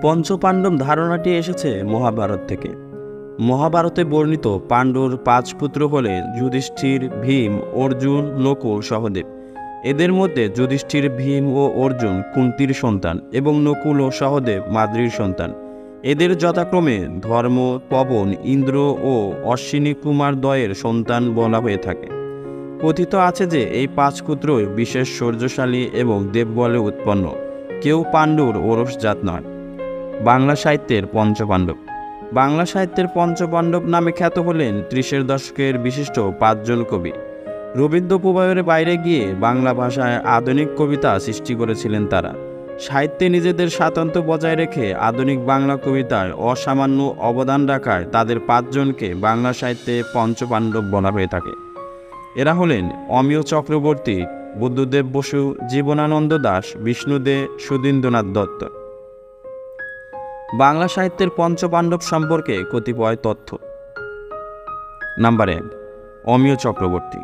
পঞ্চপাণ্ডব ধারণাটি এসেছে মহাভারত থেকে। মহাভারতে বর্ণিত পাণ্ডুর 5 পুত্র হলে যুধিষ্ঠির, ভীম, অর্জুন, নকুল, সহদেব। এদের মধ্যে যুধিষ্ঠির, ভীম ও অর্জুন কুন্তির সন্তান এবং নকুল ও সহদেব মাদ্রীর সন্তান। এদের যথাক্রমে ধর্ম, পবন, ইন্দ্র ও অশ্বিনী কুমার দ্বয়ের সন্তান বলা হয়ে থাকে। কথিত আছে যে এই 5 পুত্রই বিশেষ শৌর্যশালী এবং দেববলে উৎপন্ন, কেউ পাণ্ডুর ওরসজাত নয়। বাংলা সাহিত্যের পঞ্চপাণ্ডব। বাংলা সাহিত্যের পঞ্চপাণ্ডব নামে খ্যাত হলেন 30-এর দশকের বিশিষ্ট 5 জন কবি। রবীন্দ্র প্রভাবের বাইরে গিয়ে বাংলা ভাষায় আধুনিক কবিতা সৃষ্টি করেছিলেন তারা। সাহিত্যে নিজেদের স্বাতন্ত্র্য বজায় রেখে আধুনিক বাংলা কবিতায় অসামান্য অবদান রাখায় তাদের 5 জনকে বাংলা সাহিত্যে পঞ্চপাণ্ডব বলা হয়ে থাকে। এরা হলেন অমিয় চক্রবর্তী, বুদ্ধদেব বসু, জীবনানন্দ দাশ, বিষ্ণুদে, সুধীন্দ্রনাথ দত্ত। বাংলা সাহিত্যের পঞ্চপাণ্ডব সম্পর্কে কতিপয় তথ্য। নাম্বার 1, অমিয় চক্রবর্তী।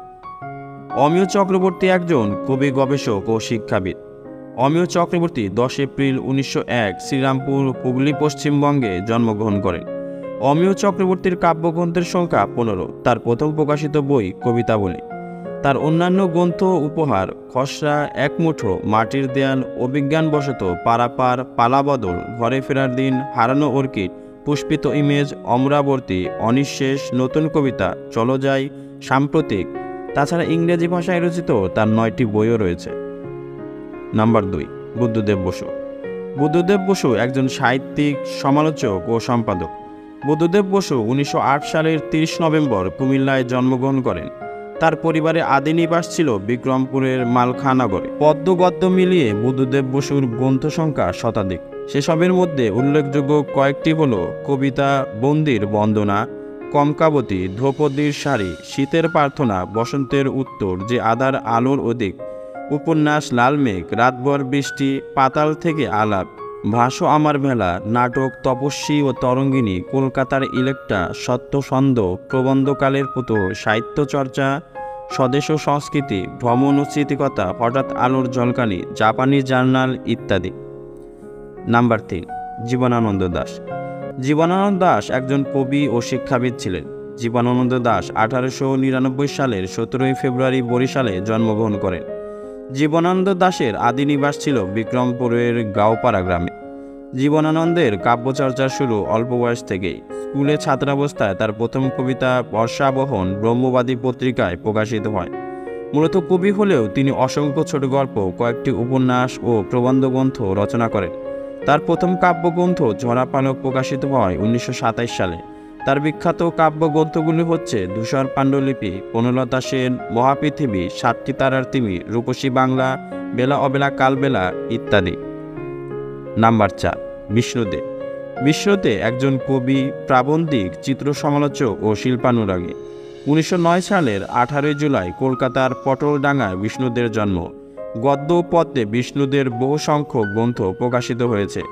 অমিয় চক্রবর্তী একজন কবি, গবেষক ও শিক্ষাবিদ। অমিয় চক্রবর্তী 10 এপ্রিল 1901 শ্রীরামপুর, হুগলি, পশ্চিমবঙ্গে জন্মগ্রহণ করেন। অমিয় চক্রবর্তীর কাব্যগ্রন্থের সংখ্যা 15। তার প্রথম প্রকাশিত বই কবিতাবলী। তার অন্যান্য গ্রন্থ উপহার, খসড়া, এক মুঠো, মাটির দেয়াল, অভিজ্ঞানবশত, পারাপার, পালাবদল, ঘরে ফেরার দিন, হারানো অর্কিড, পুষ্পিত ইমেজ, অমরাবর্তী, অনিঃশেষ, নতুন কবিতা, চলো যাই, সাম্প্রতিক। তাছাড়া ইংরেজি ভাষায় রচিত তার 9টি বইও রয়েছে। নাম্বার 2, বুদ্ধদেব বসু। বুদ্ধদেব বসু একজন সাহিত্যিক, সমালোচক ও সম্পাদক। বুদ্ধদেব বসু 1908 সালের 30 নভেম্বর কুমিল্লায় জন্মগ্রহণ করেন। তার পরিবারে আদি নিবাস ছিল বিক্রমপুরের মালখানগরে। পদ্য গদ্য মিলিয়ে বুদ্ধদেব বসুর গ্রন্থ সংখ্যা শতাধিক। সেসবের মধ্যে উল্লেখযোগ্য কয়েকটি হল কবিতা বন্দির বন্দনা, কমকাবতী, ধ্রৌপদীর শাড়ি, শীতের প্রার্থনা, বসন্তের উত্তর, যে আধার আলোর অধিক, উপন্যাস লালমেঘ, রাতভর বৃষ্টি, পাতাল থেকে আলাপ, ভাসো আমার ভেলা, নাটক তপস্বী ও তরঙ্গিনী, কলকাতার ইলেকটা, সত্যসন্ধ, প্রবন্ধকালের পুতুল, সাহিত্য চর্চা, স্বদেশ ও সংস্কৃতি, ভ্রমণ ও স্মৃতিকথা, হঠাৎ আলোর ঝলকানি, জাপানি জার্নাল ইত্যাদি। নাম্বার 3, জীবনানন্দ দাশ। জীবনানন্দ দাশ একজন কবি ও শিক্ষাবিদ ছিলেন। জীবনানন্দ দাশ 1899 সালের 17 ফেব্রুয়ারি বরিশালে জন্মগ্রহণ করেন। জীবনানন্দ দাশের আদি নিবাস ছিল বিক্রমপুরের গাঁওপাড়া গ্রামে। জীবনানন্দের কাব্যচর্চা শুরু অল্প বয়স থেকেই। স্কুলে ছাত্রাবস্থায় তার প্রথম কবিতা বর্ষাবহন ব্রহ্মবাদী পত্রিকায় প্রকাশিত হয়। মূলত কবি হলেও তিনি অসংখ্য ছোট গল্প, কয়েকটি উপন্যাস ও প্রবন্ধ গ্রন্থ রচনা করেন। তার প্রথম কাব্যগ্রন্থ ঝরা পালক প্রকাশিত হয় 1927 সালে। তার বিখ্যাত কাব্যগ্রন্থগুলি হচ্ছে ধূসর পাণ্ডুলিপি, বনলতা সেন, মহাপৃথিবী, 7টি তারার তিমির, রূপসী বাংলা, বেলা অবেলা কালবেলা ইত্যাদি। নাম্বার 4, বিষ্ণুদে। বিষ্ণুদে একজন কবি, প্রাবন্ধিক, চিত্র সমালোচক ও শিল্পানুরাগী। 1909 সালের 18 জুলাই কলকাতার পটলডাঙ্গায় বিষ্ণুদের জন্ম। গদ্য ও পদ্যে বিষ্ণুদের বহু সংখ্যক গ্রন্থ প্রকাশিত হয়েছে।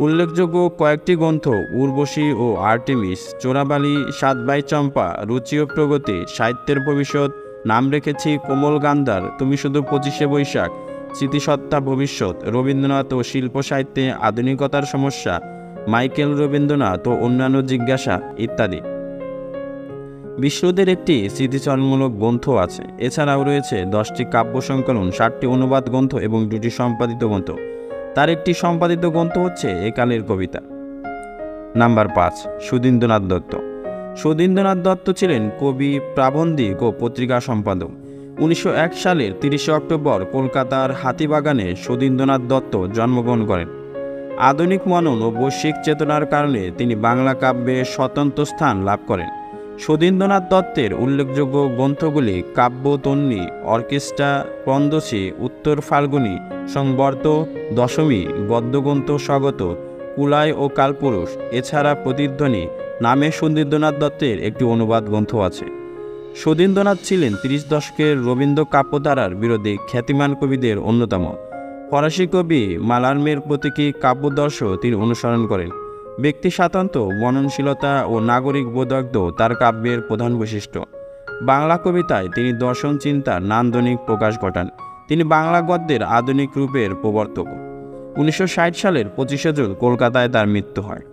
উল্লেখযোগ্য কয়েকটি গ্রন্থ উর্বশী ও আর্টেমিস, চোরাবালি, 7 বাই চম্পা, রুচি ও প্রগতি, সাহিত্যের ভবিষ্যৎ, নাম রেখেছি, কোমল গান্ধার, তুমি শুধু 25শে বৈশাখ, স্মৃতিসত্তা ভবিষ্যৎ, রবীন্দ্রনাথ ও শিল্প সাহিত্যে আধুনিকতার সমস্যা, মাইকেল রবীন্দ্রনাথ ও অন্যান্য জিজ্ঞাসা ইত্যাদি। বিষ্ণুদের একটি স্মৃতিচারণমূলক গ্রন্থ আছে। এছাড়াও রয়েছে 10টি কাব্য সংকলন, 7টি অনুবাদ গ্রন্থ এবং 2টি সম্পাদিত গ্রন্থ। তার একটি সম্পাদিত গ্রন্থ হচ্ছে একালের কবিতা। নাম্বার 5, সুধীন্দ্রনাথ দত্ত। সুধীন্দ্রনাথ দত্ত ছিলেন কবি, প্রাবন্ধিক ও পত্রিকা সম্পাদক। 1901 সালের 30 অক্টোবর কলকাতার হাতিবাগানে সুধীন্দ্রনাথ দত্ত জন্মগ্রহণ করেন। আধুনিক মনন ও বৈশ্বিক চেতনার কারণে তিনি বাংলা কাব্যে স্বতন্ত্র স্থান লাভ করেন। সুধীন্দ্রনাথ দত্তের উল্লেখযোগ্য গ্রন্থগুলি কাব্যতন্নী, অর্কেস্ট্রা, ক্রন্দশী, উত্তর ফাল্গুনী, সংবর্ত, দশমী, গদ্যগ্রন্থ স্বগত, কুলায় ও কালপুরুষ। এছাড়া প্রতিধ্বনি নামে সুধীন্দ্রনাথ দত্তের একটি অনুবাদ গ্রন্থ আছে। সুধীন্দ্রনাথ ছিলেন 30 দশকের রবীন্দ্র কাব্যধারার বিরোধী খ্যাতিমান কবিদের অন্যতম। ফরাসি কবি মালার্মের প্রতীকী কাব্যদর্শ তিনি অনুসরণ করেন। ব্যক্তি স্বাতন্ত্র্য, মননশীলতা ও নাগরিক বোধজ্ঞ তার কাব্যের প্রধান বৈশিষ্ট্য। বাংলা কবিতায় তিনি দর্শন চিন্তার নান্দনিক প্রকাশ ঘটান। তিনি বাংলা গদ্যের আধুনিক রূপের প্রবর্তক। 1960 সালের 25শে জুন কলকাতায় তার মৃত্যু হয়।